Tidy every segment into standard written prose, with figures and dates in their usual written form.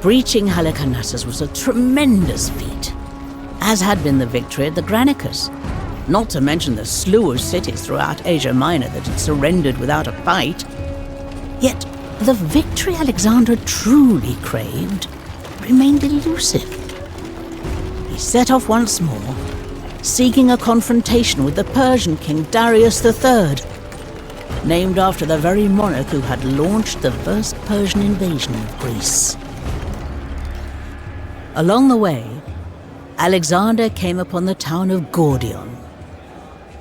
Breaching Halicarnassus was a tremendous feat, as had been the victory at the Granicus, not to mention the slew of cities throughout Asia Minor that had surrendered without a fight. Yet the victory Alexander truly craved remained elusive. He set off once more, seeking a confrontation with the Persian king Darius III, named after the very monarch who had launched the first Persian invasion of Greece. Along the way, Alexander came upon the town of Gordion.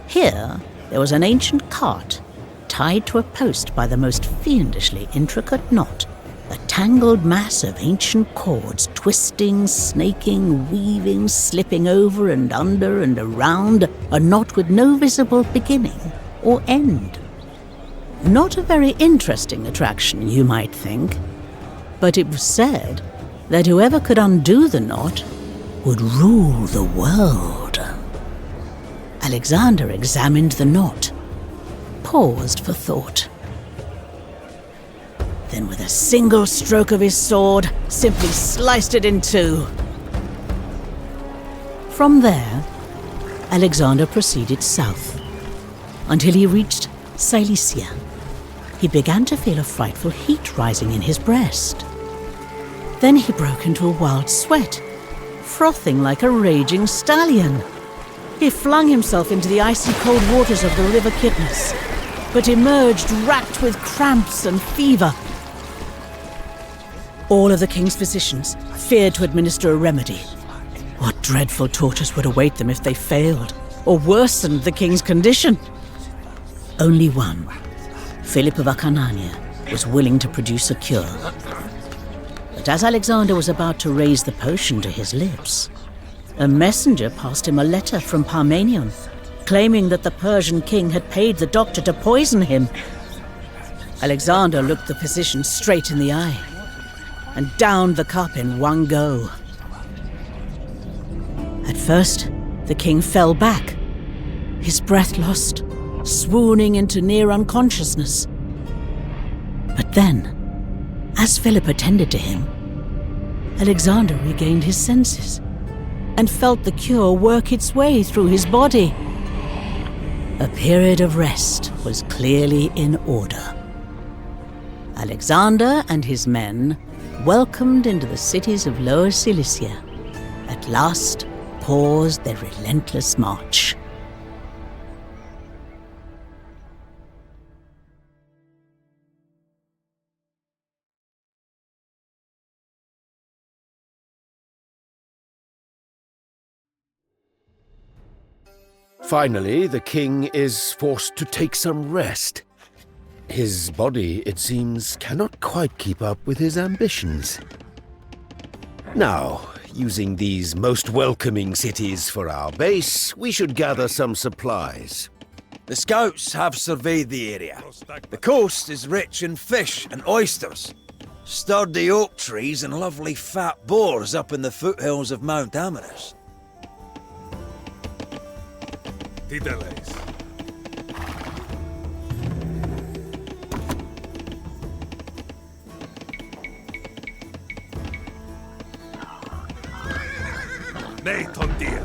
Here, there was an ancient cart tied to a post by the most fiendishly intricate knot, a tangled mass of ancient cords twisting, snaking, weaving, slipping over and under and around a knot with no visible beginning or end. Not a very interesting attraction, you might think, but it was said that whoever could undo the knot would rule the world. Alexander examined the knot, paused for thought. Then with a single stroke of his sword, simply sliced it in two. From there, Alexander proceeded south, until he reached Cilicia. He began to feel a frightful heat rising in his breast. Then he broke into a wild sweat, frothing like a raging stallion. He flung himself into the icy cold waters of the river Kidnus, but emerged racked with cramps and fever. All of the king's physicians feared to administer a remedy. What dreadful tortures would await them if they failed, or worsened the king's condition? Only one, Philip of Acarnania, was willing to produce a cure. But as Alexander was about to raise the potion to his lips, a messenger passed him a letter from Parmenion, claiming that the Persian king had paid the doctor to poison him. Alexander looked the physician straight in the eye and downed the cup in one go. At first, the king fell back, his breath lost, swooning into near unconsciousness. But then, as Philip attended to him, Alexander regained his senses and felt the cure work its way through his body. A period of rest was clearly in order. Alexander and his men, welcomed into the cities of Lower Cilicia, at last paused their relentless march. Finally, the king is forced to take some rest. His body, it seems, cannot quite keep up with his ambitions. Now, using these most welcoming cities for our base, we should gather some supplies. The scouts have surveyed the area. The coast is rich in fish and oysters. Sturdy oak trees and lovely fat boars up in the foothills of Mount Amanus. Fideles. Nei, Tondia.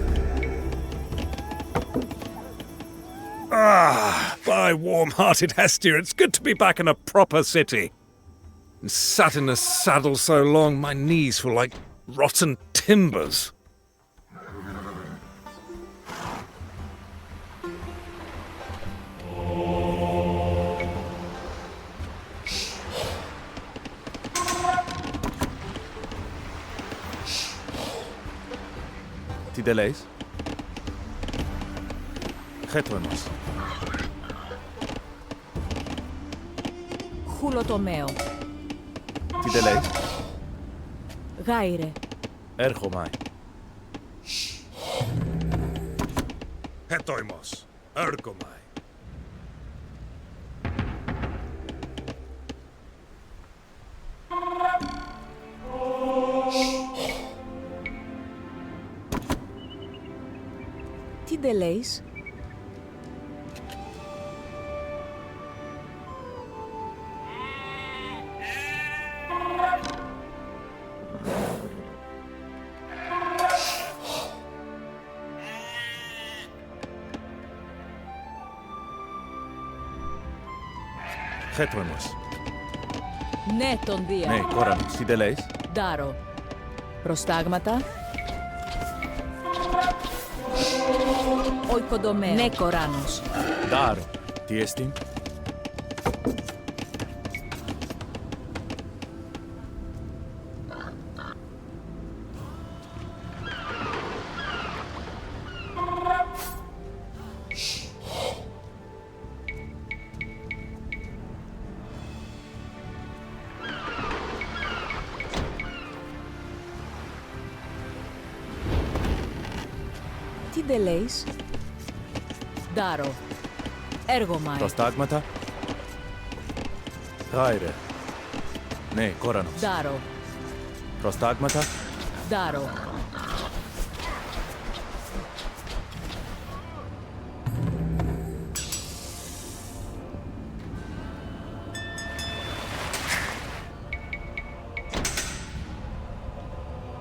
By warm-hearted Hestia, it's good to be back in a proper city. And sat in a saddle so long, my knees feel like rotten timbers. Fideles. Χέτρονος. Χουλοτομαίο. Fideles. Γάιρε. Έρχομαι. Χέτοιμος. Έρχομαι. Τι ντε λέεις? Χέτρονος. Ναι, τον Δία. Ναι, Κόρανος. Τι δεν λέεις? Δάρο. Προστάγματα. Οικοδομέα. Ναι, Κοράνος. Δάρο. Τι εστίν? Τι δεν λέεις? Δάρο. Έργομαι. Προστάγματα. Γάιρε. Ναι, Κόρανος. Δάρο. Προστάγματα. Δάρο.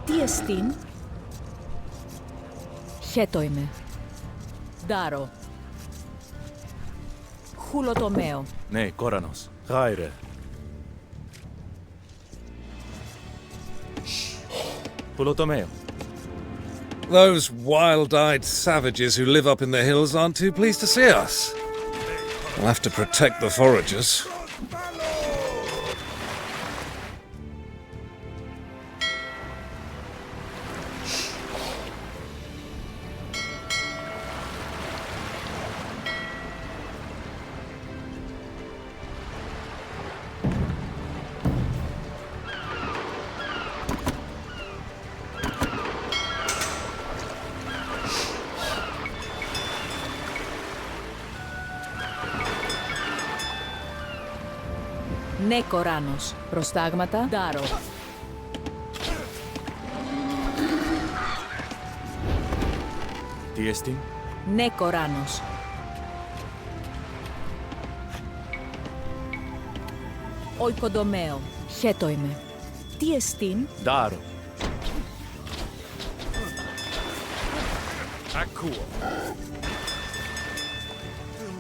Τι εστίν? Χέτο είμαι. Δάρο. Χουλοτομέο. Ναι, Κόρανος. Γάιρε. Πουλοτομέο. Those wild-eyed savages who live up in the hills aren't too pleased to see us. We'll have to protect the foragers. Ναι, Κοράνος. Προστάγματα. Δάρο. Τι εστίν? Ναι, Κοράνος. Οικοδομέο. Χέτο είμαι. Τι εστίν? Δάρο.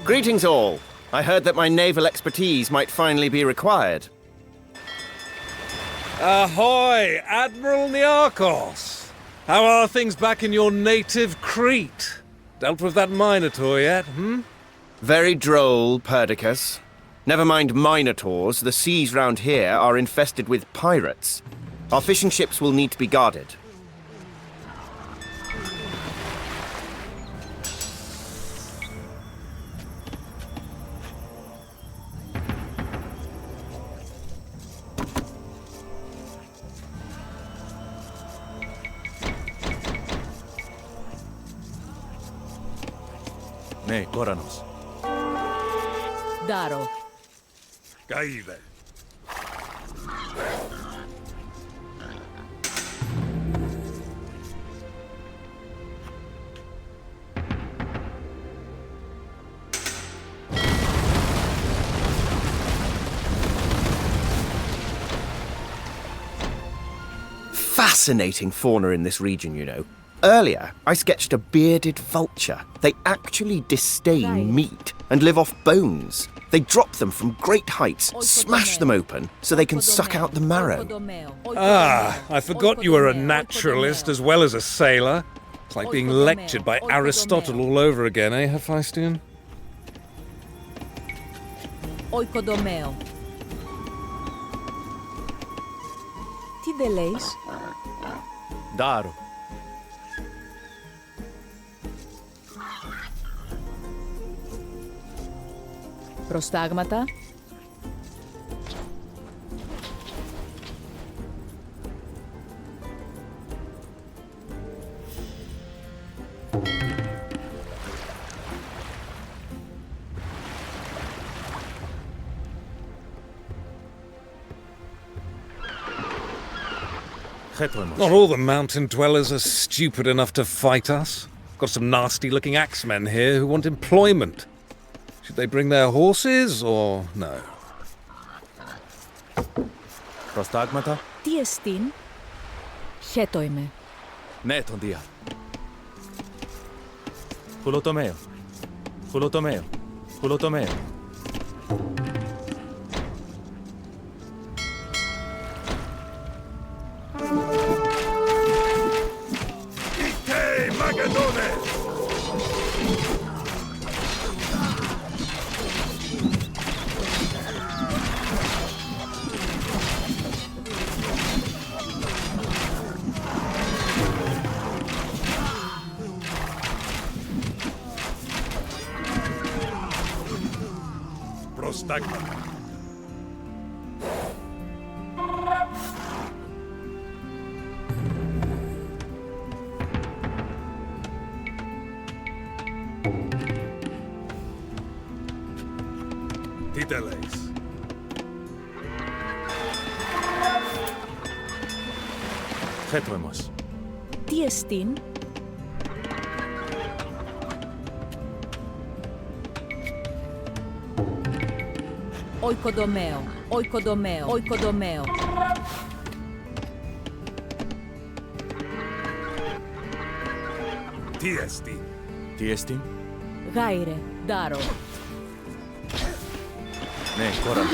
Greetings all. I heard that my naval expertise might finally be required. Ahoy, Admiral Niarchos! How are things back in your native Crete? Dealt with that Minotaur yet, Very droll, Perdiccas. Never mind minotaurs, the seas round here are infested with pirates. Our fishing ships will need to be guarded. Ναι, Κόρανος. Δάρο. Gaide. Fascinating fauna in this region, you know. Earlier, I sketched a bearded vulture. They actually disdain meat and live off bones. They drop them from great heights, smash them open, so they can suck out the marrow. Ah, I forgot you were a naturalist as well as a sailor. It's like being lectured by Aristotle all over again, eh, Hephaestion? Οικοδομέο. Τι δεν λέεις? Δάρο. Προστάγματα. Χέτρονος. Not all the mountain dwellers are stupid enough to fight us. Got some nasty-looking axemen here who want employment. Should they bring their horses, or no? Προστάγματα. Τι εστίν? Χέτο είμαι. Ναι, τον Δία. Πουλοτομέο. Πουλοτομέο. Πουλοτομέο. Prostagmata. Titeleis. Χέτρομος. Τι εστίν? Οικοδομαίο, οικοδομαίο, οικοδομαίο. Τι εστί. Τι εστίν? Γάιρε, ντάρο. Ναι, κόρανος.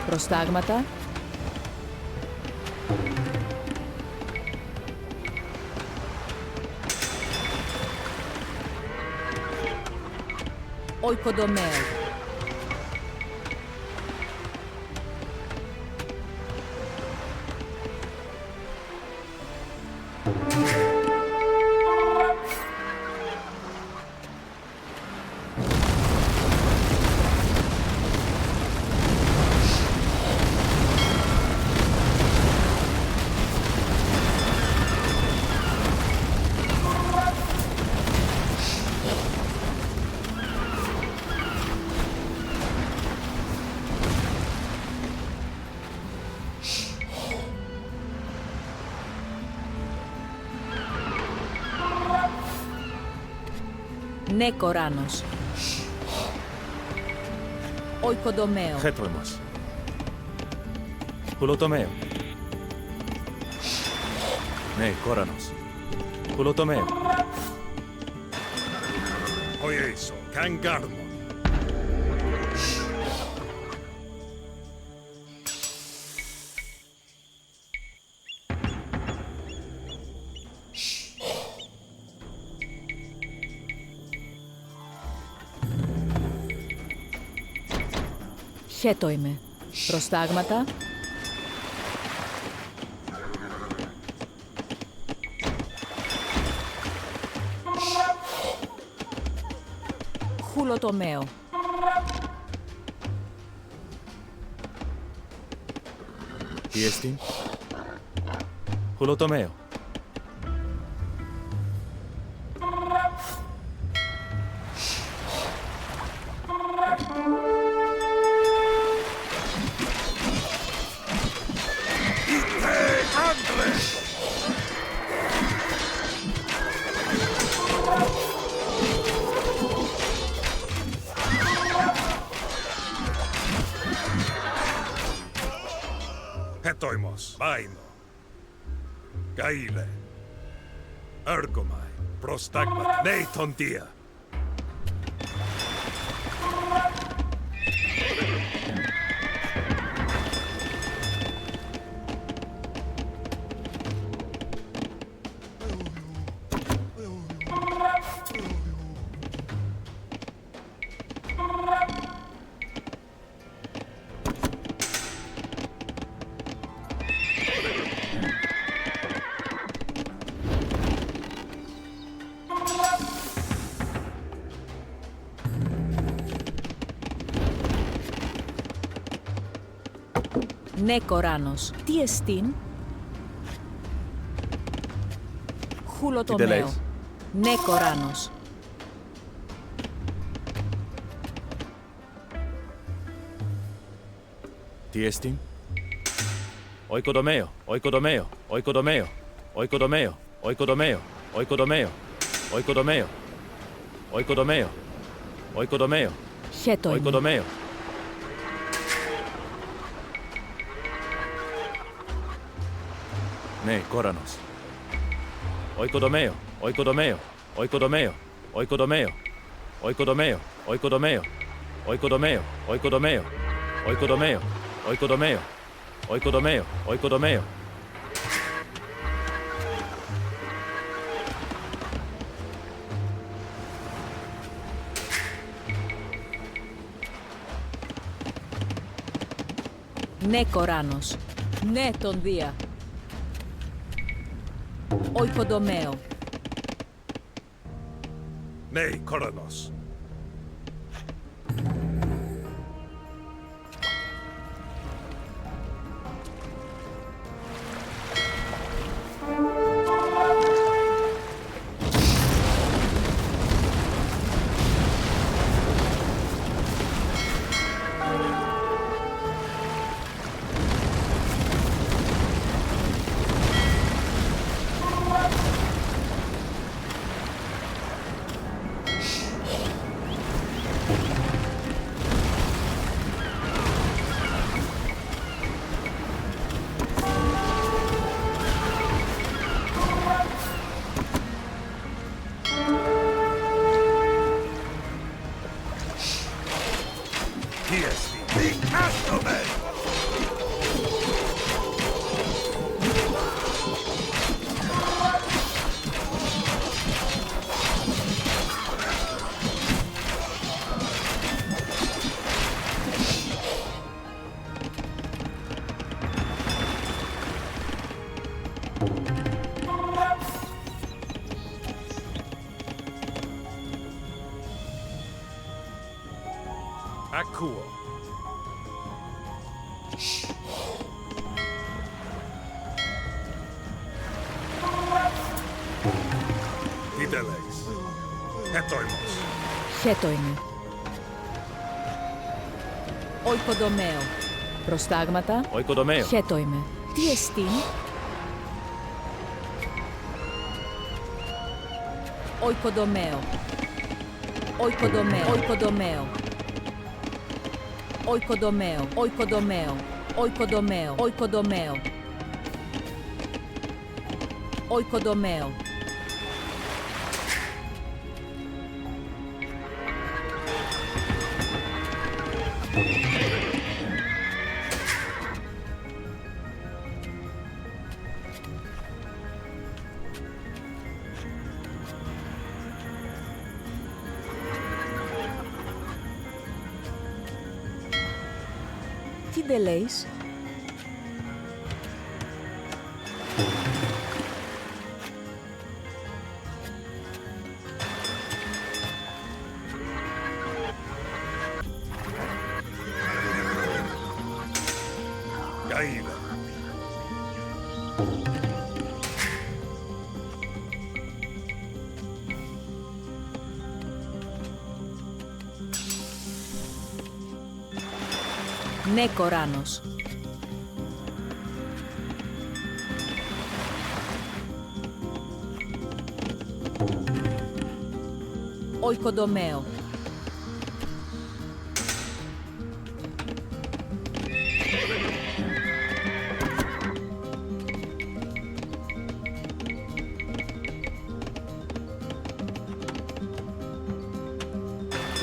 Προστάγματα. Οικοδομαίο. Ναι, κοράνος. Οικοδομαίο. Χέτρομος. Πουλοτομαίο. Ναι, κόρανος. Πουλοτομαίο. Hoieso, Kangarmon. Χέτο είμαι. Προστάγματα. Χουλοτομαίο. Τι εστίν? Πουλοτομαίο. Hetoimos, Vaino. Gaile. Ergomai. Prostagmat. Neitontia. Ναι, κοράνος. Τι εστίν? Χουλοτομαίο. Τιτελέης. Ναι, κοράνος. Τι εστίν? Οικοδομαίο. Οικοδομαίο. Οικοδομαίο. Οικοδομαίο. Οικοδομαίο. Οικοδομαίο. Οικοδομαίο. Οικοδομαίο. Οικοδομαίο. Χέτο είμαι. Οικοδομαίο. Ναι, κόρανος. Oikodomeo, oikodomeo, oikodomeo, oikodomeo, oikodomeo, oikodomeo, oikodomeo, oikodomeo, oikodomeo, oikodomeo, oikodomeo, oikodomeo. Ναι, Κοράνος. Ναι, τον Δία. Οικοδομαίο. Ναι, Κορανός. Ακούω. Τι τα λέγεις. Έτοιμος. Χέτοιμη. Οικοδομαίο. Προστάγματα. Oikodomeo. Χέτοιμε. Τι εστίν. Οικοδομαίο. Οικοδομαίο. Οικοδομαίο. Οικοδομαίο. Οικοδομαίο. Οικοδομαίο. Οικοδομαίο. Οικοδομαίο. Τι δε λέεις. Για είδα. Ναι, Κοράνος. Οικοδομαίο.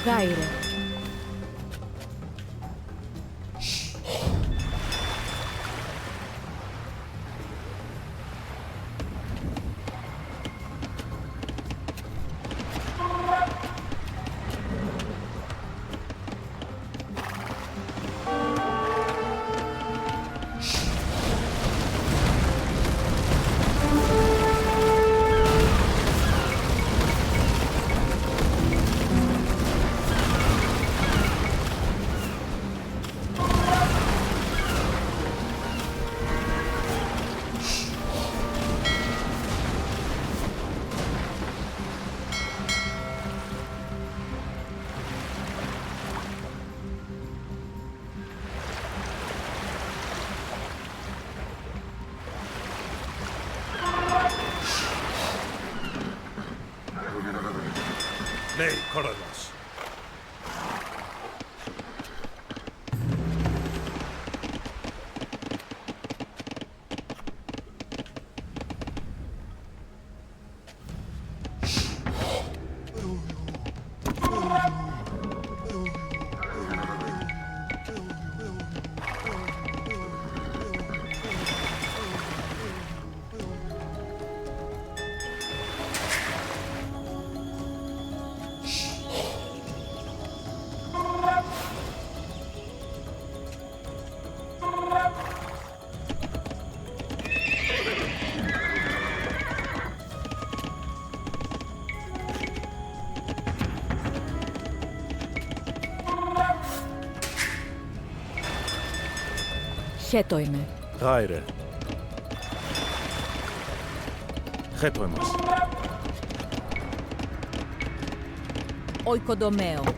Γάιρε. Ναι, Κορανός. Χέτο είμαι. Γάιρε. Χέτο εμάς. Oikodomeo.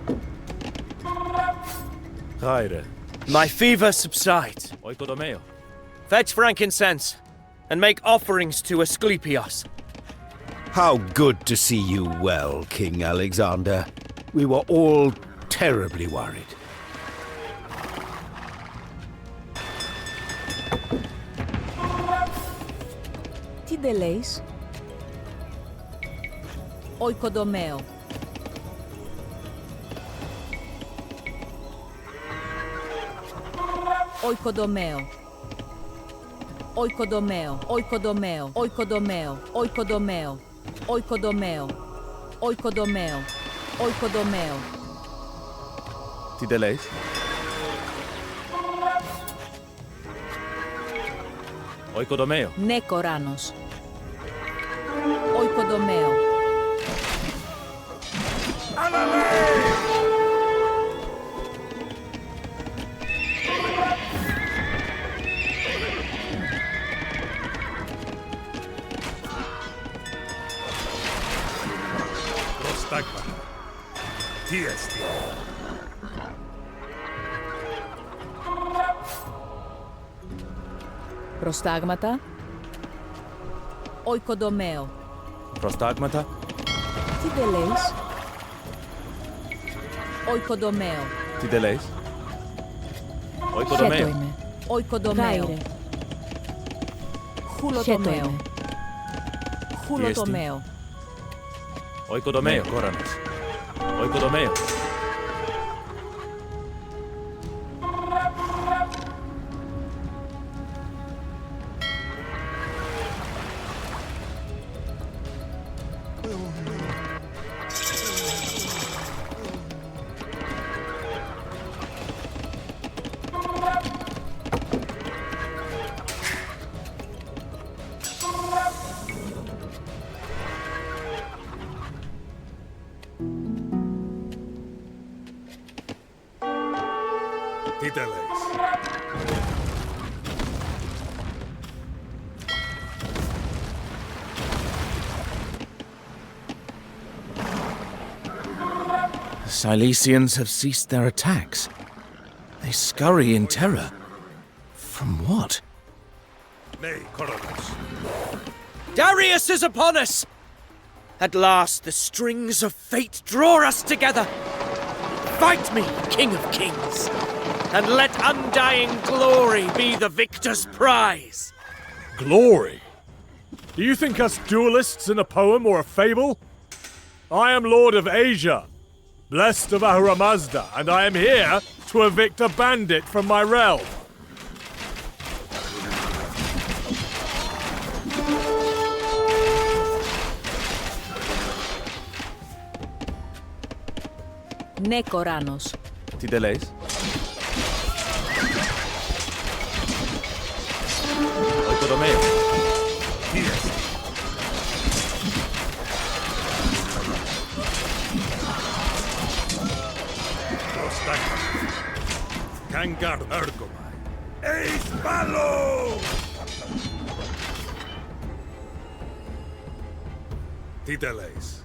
Γάιρε. My fever subsides. Oikodomeo. Fetch frankincense and make offerings to Asclepios. How good to see you well, King Alexander. We were all terribly worried. Τι ντε λέεις? Oikodomeo. Oikodomeo. Oikodomeo. Oikodomeo. Oikodomeo. Oikodomeo. Oikodomeo. Oikodomeo. Oikodomeo. Τι ντε λέεις? Oikodomeo. Ναι, Κοράνος. Oikodomeo. Προστάγματα. Τι εστί. Προστάγματα. Oikodomeo. Προστάγματα. Τι ντε λέεις? Oikodomeo. Τι ντε λέεις? Χέτο Oikodomeo. είμαι. Oikodomeo. Χουλοτομέο. Χουλοτομέο. Oikodomeo, Κόρανος. Oikodomeo. Τι τε λέεις. The Cilicians have ceased their attacks. They scurry in terror. From what? Ναι, Κοράνος. Darius is upon us! At last, the strings of fate draw us together. Fight me, King of Kings, and let undying glory be the victor's prize. Glory? Do you think us duelists in a poem or a fable? I am Lord of Asia, blessed of Ahura Mazda, and I am here to evict a bandit from my realm. Ναι, Κοράνος. Τι ντε λέεις? Oikodomeo. Τι εστί. Προστάγματα. Κάγκαρ έργομα. Εις πάλο! Τι τε λέεις.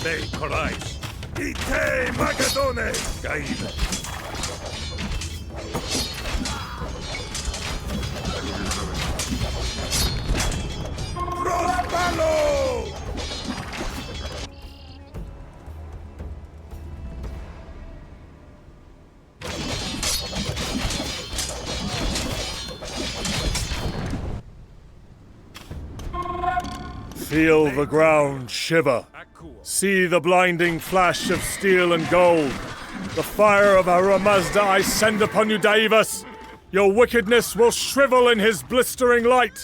Nei corais, ite magadones, caída. Prospalo! Feel the ground shiver. See the blinding flash of steel and gold. The fire of Ahura Mazda I send upon you, Daivas. Your wickedness will shrivel in his blistering light.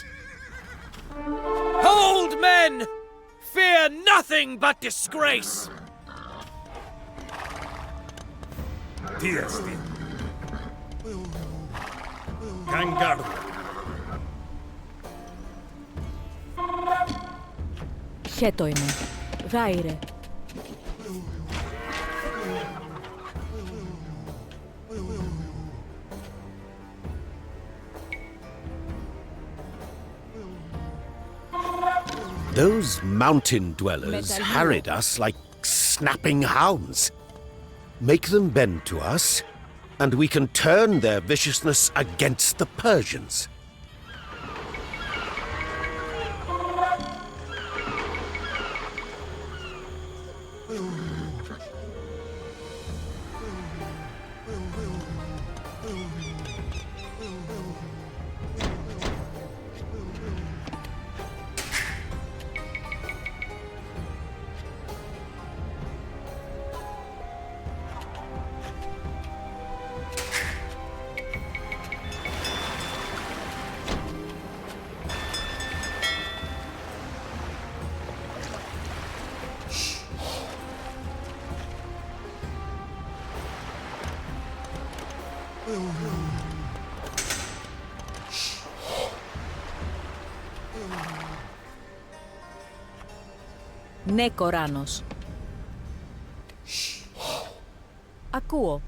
Hold, men! Fear nothing but disgrace! Tiesti. Kangardo. Χέτο είμαι. Γάιρε. Those mountain dwellers harried us like snapping hounds. Make them bend to us, and we can turn their viciousness against the Persians. Ναι, Κοράνος. Ακούω.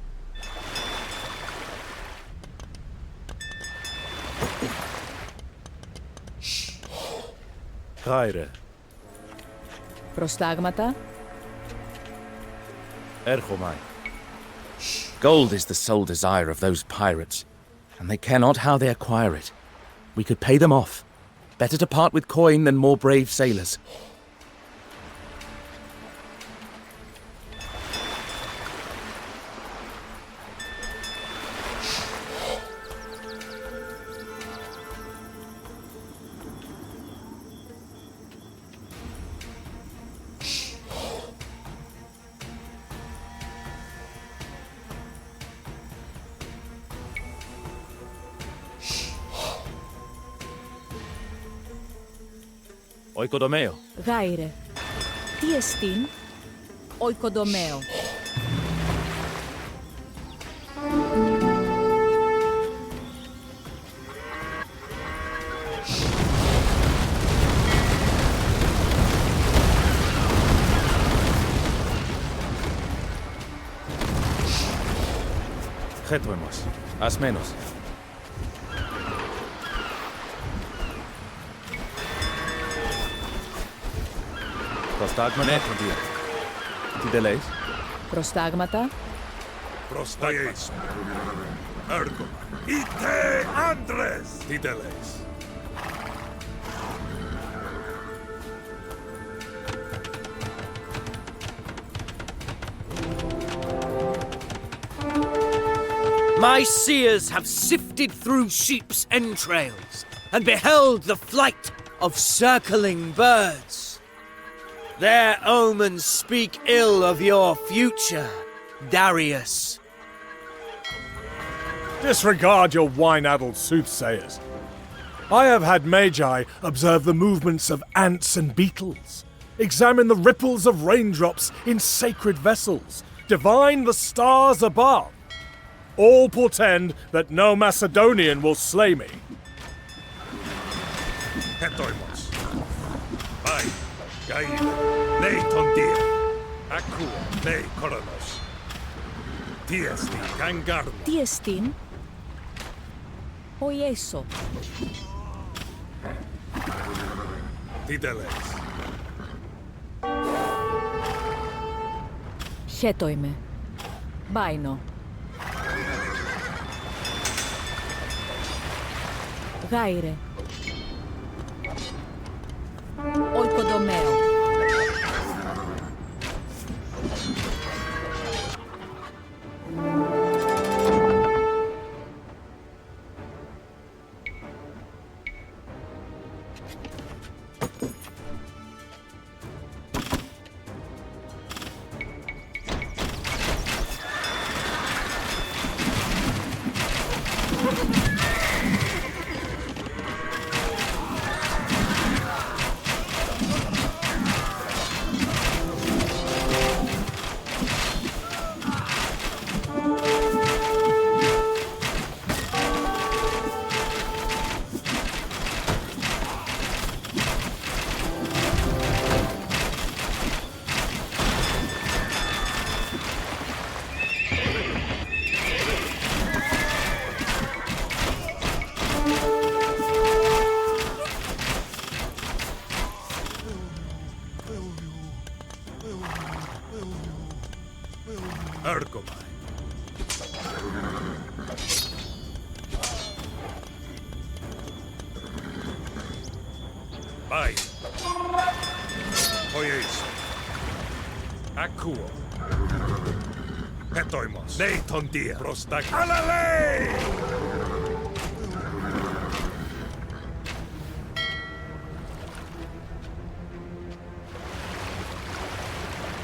Γάιρε. Προστάγματα. Έρχομαι. Gold is the sole desire of those pirates, and they care not how they acquire it. We could pay them off. Better to part with coin than more brave sailors. Oikodomeo. Γάιρε. Τι εστίν. Οικοδομαίο. Χέτο εμάς. Ασμένος. Προστάγματα. Ναι, τοντία. Τι δεν λέεις. Προστάγματα. Προστάγματα. Έρχομαι. Είτε άντρες. Τι δεν λέεις. My seers have sifted through sheep's entrails and beheld the flight of circling birds. Their omens speak ill of your future, Darius. Disregard your wine-addled soothsayers. I have had Magi observe the movements of ants and beetles, examine the ripples of raindrops in sacred vessels, divine the stars above. All portend that no Macedonian will slay me. Hetoimos. Ai, Gaida. Nei tondia. Akua. Nei Koronos. Tiesti. Kangarno. Τι εστίν. Ο Ιέσο. Τι δεν λέεις. Χέτο είμαι. Μπάινο. Γάιρε. Οικοδομαίο. Ergomai. Vai. Poieis. Akuo. Petoimos. Neiton dia. Prostak. Alalei!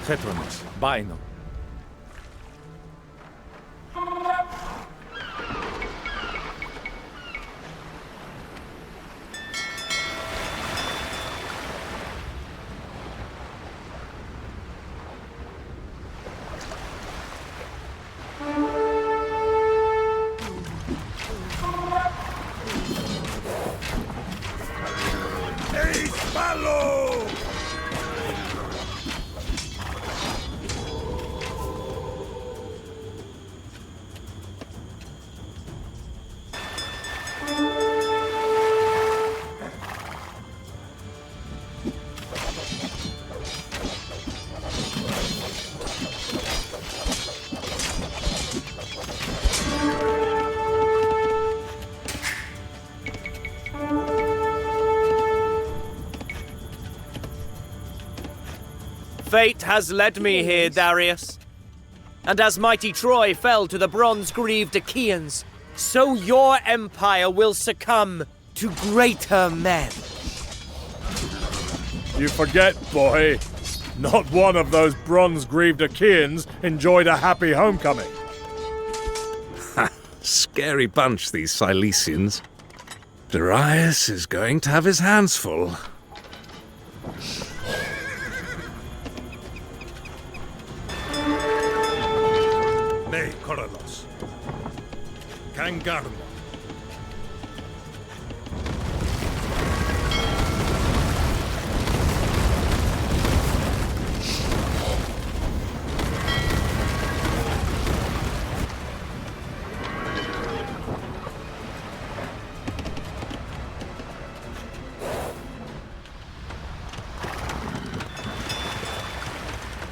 Χέτρονος. Μπάινο. Eis palo! Fate has led me here, Darius. And as mighty Troy fell to the bronze-greaved Achaeans, so your empire will succumb to greater men. You forget, boy. Not one of those bronze-greaved Achaeans enjoyed a happy homecoming. Scary bunch, these Cilicians. Darius is going to have his hands full. Ne Koronos. Kangarmo.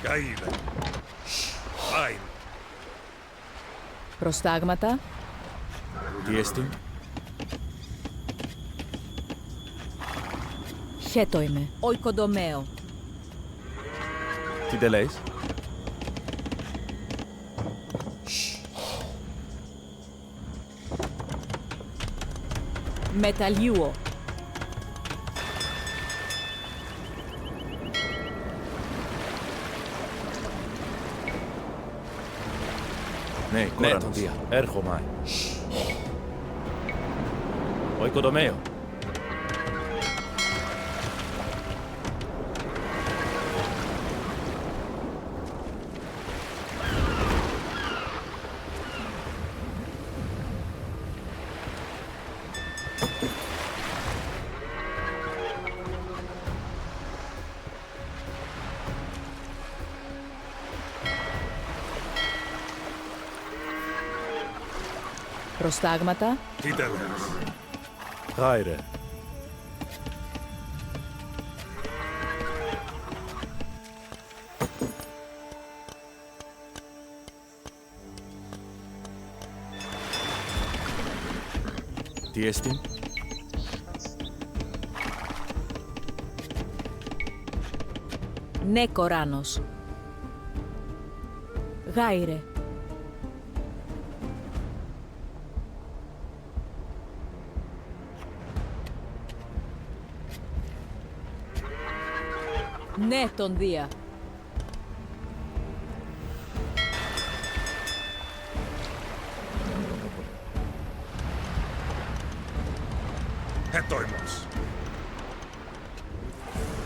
Gaile. Fine. Προστάγματα. Τι εστίν. Χέτο είμαι. Οικοδομαίο. Τι τελέεις. Μεταλλιούο. Ναι, τον δία. Έρχομαι. Ο οικοδομαίο. Προστάγματα. Τι τελέεις. Γάιρε. Τι εστίν. Ναι, Κοράνος. Γάιρε. Ναι, τον Δία. Έτοιμος.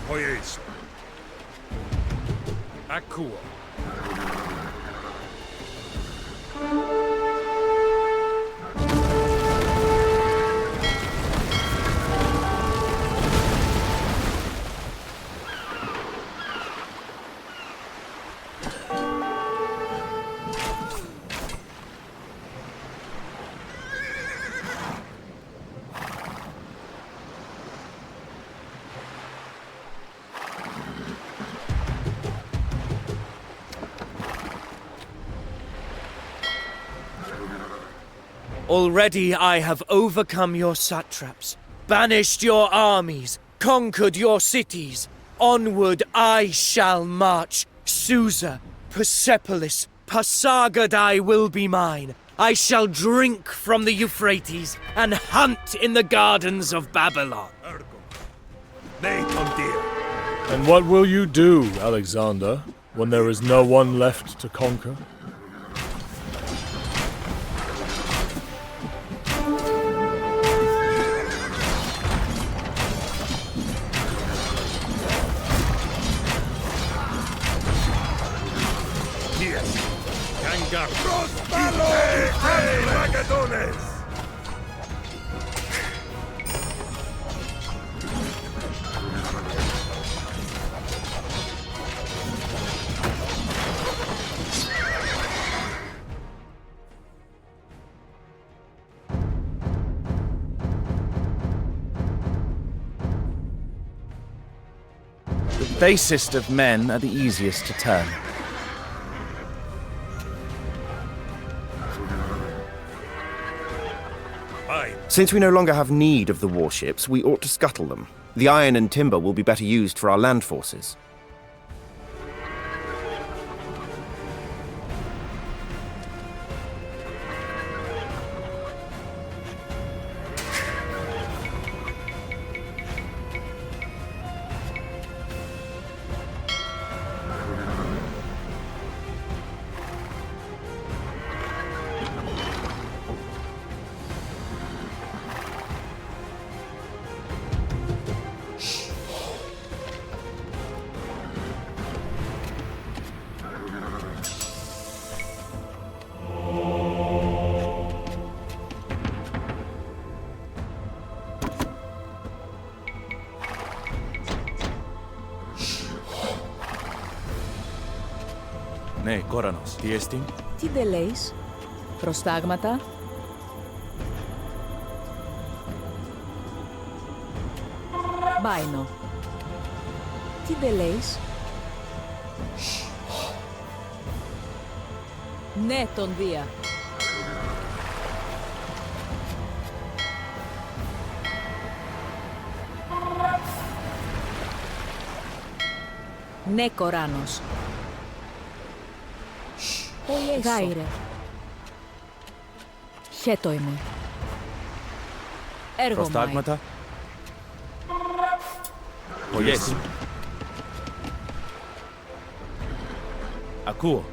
Poieis. Akuo. Already I have overcome your satraps, banished your armies, conquered your cities. Onward I shall march. Susa, Persepolis, Pasargadae will be mine. I shall drink from the Euphrates and hunt in the gardens of Babylon. And what will you do, Alexander, when there is no one left to conquer? The basest of men are the easiest to turn. Since we no longer have need of the warships, we ought to scuttle them. The iron and timber will be better used for our land forces. Ναι, Κόρανος. Τι εστίν? Τι δε λέεις? Προστάγματα? Μπάινο. Τι δε λέεις? Ναι, τον Δία. Ναι, Κοράνος. Γάιρε. Χέτο είμαι. Έργο Προστάγματα. Yes. Ακούω.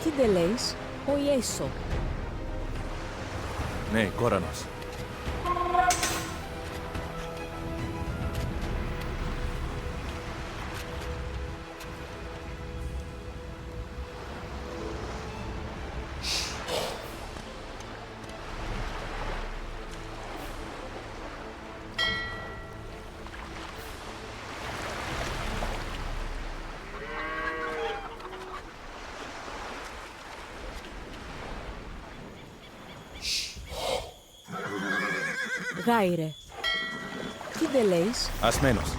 Τι δε λέεις? Ο Ιέσο. Ναι, Κόρανος. Γάιρε. Τι δε λέεις? Ασμένος.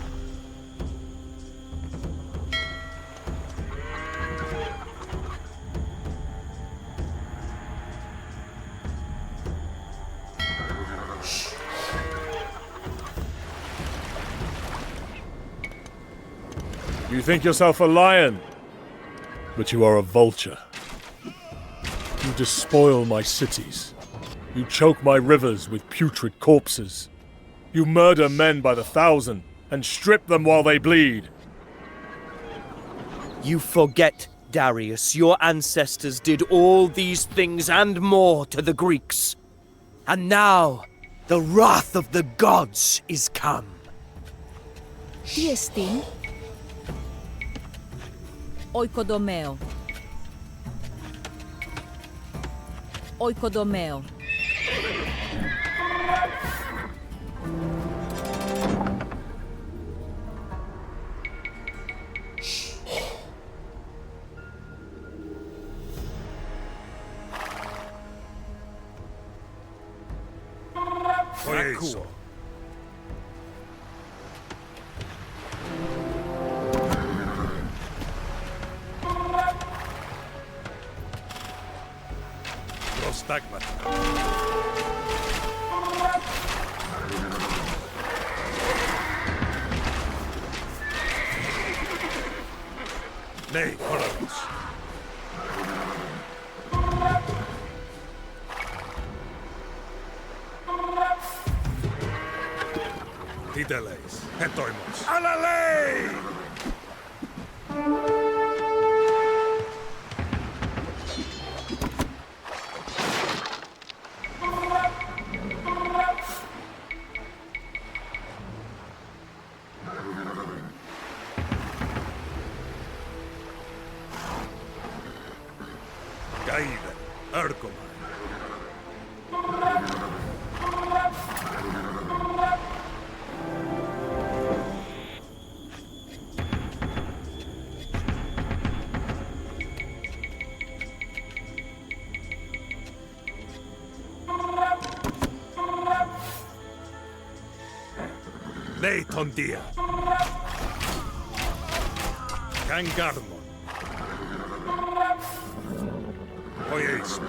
You think yourself a lion, but you are a vulture. You despoil my cities. You choke my rivers with putrid corpses. You murder men by the thousand and strip them while they bleed. You forget, Darius, your ancestors did all these things and more to the Greeks. And now, the wrath of the gods is come. Τι εστίν? Οικοδομαίο. Οικοδομαίο. Ακούω. Dagmar. Nei, Chronicles. Tideleis, hetoimos. Alalei! Käiven, örkomai. Leiton dia. Kangarmon. Ojeis.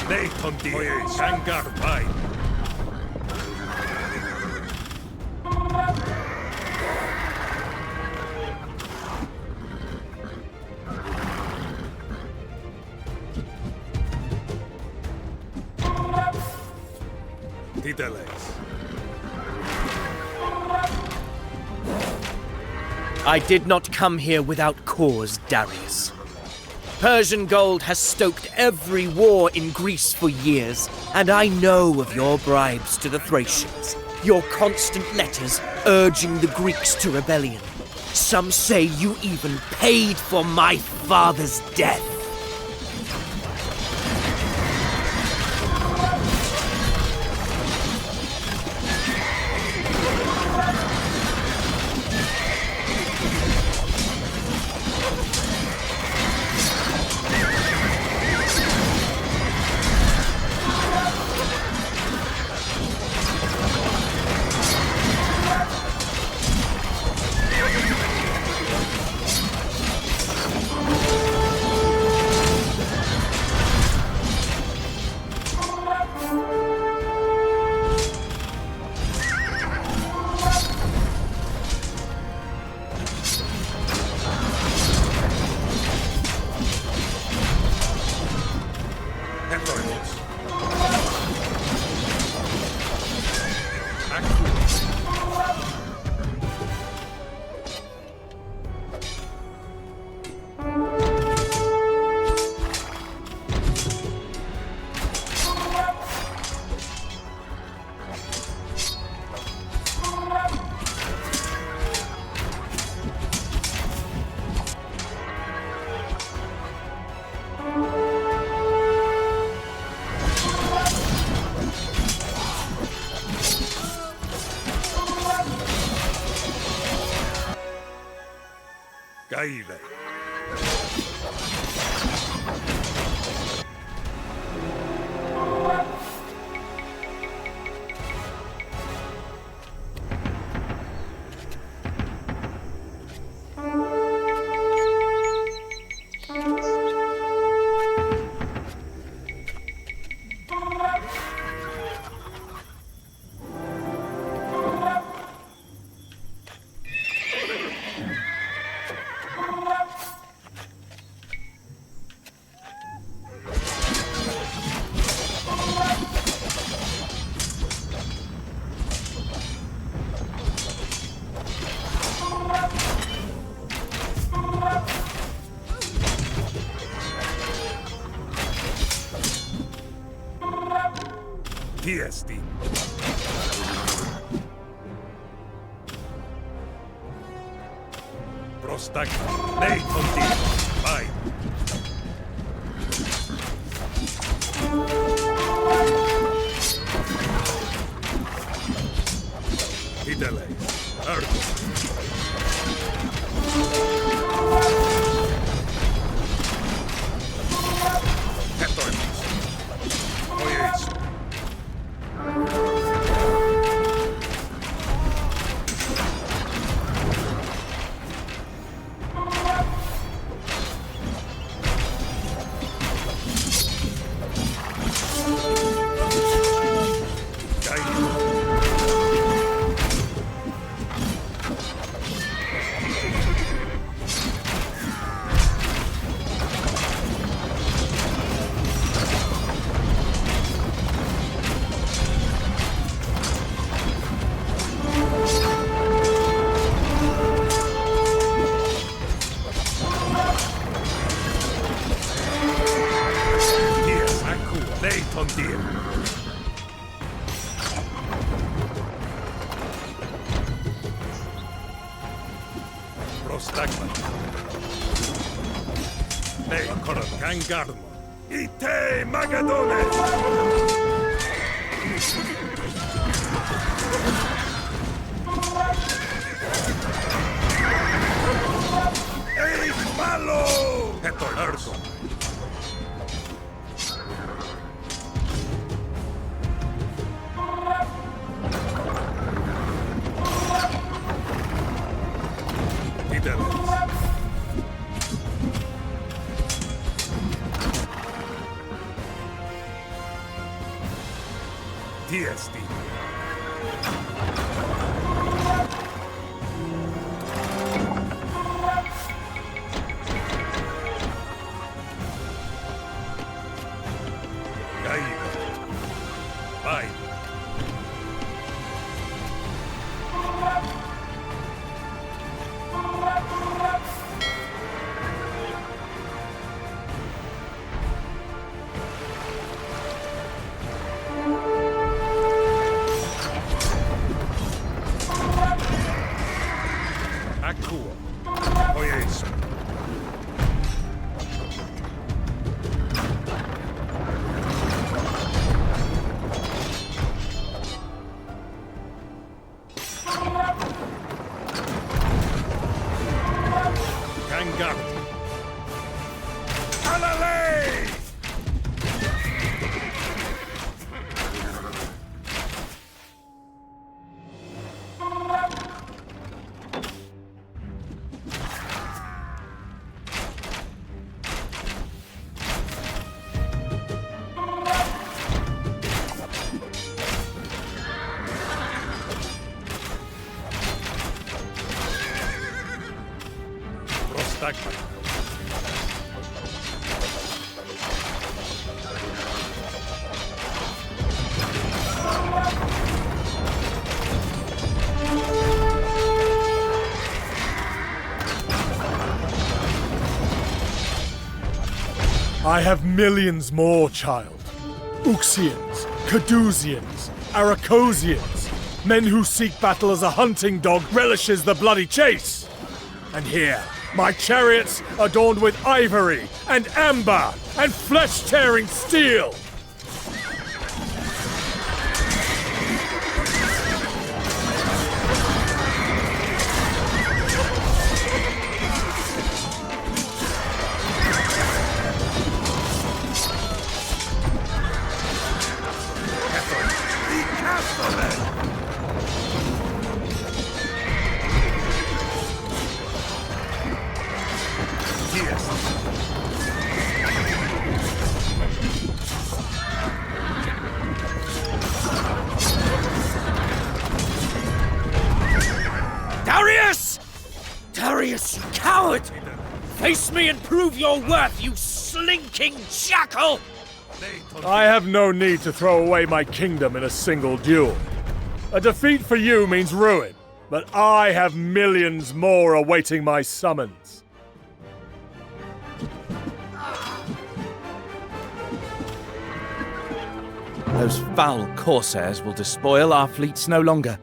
Leiton dia. Ojeis. Kangar vai. Tideleis. I did not come here without cause, Darius. Persian gold has stoked every war in Greece for years, and I know of your bribes to the Thracians, your constant letters urging the Greeks to rebellion. Some say you even paid for my father's death. Käive. Tiesti. Prostagma. Nei contigo. Vai. Idele. Ergo. Hetoimus. Ojeis. Prostagma. Nei korat kangarmo. Ite magadone. Ei malo. Heto ergo. Tiesti. Gaida. Vai. Akkuo. Ojeis. Kangar. Alalei! Prostagma. I have millions more, child. Uxians, Cadusians, Aracosians, men who seek battle as a hunting dog relishes the bloody chase. And here, my chariots adorned with ivory and amber and flesh-tearing steel. Darius! Darius, you coward! Face me and prove your worth, you slinking jackal! I have no need to throw away my kingdom in a single duel. A defeat for you means ruin, but I have millions more awaiting my summons. Those foul corsairs will despoil our fleets no longer.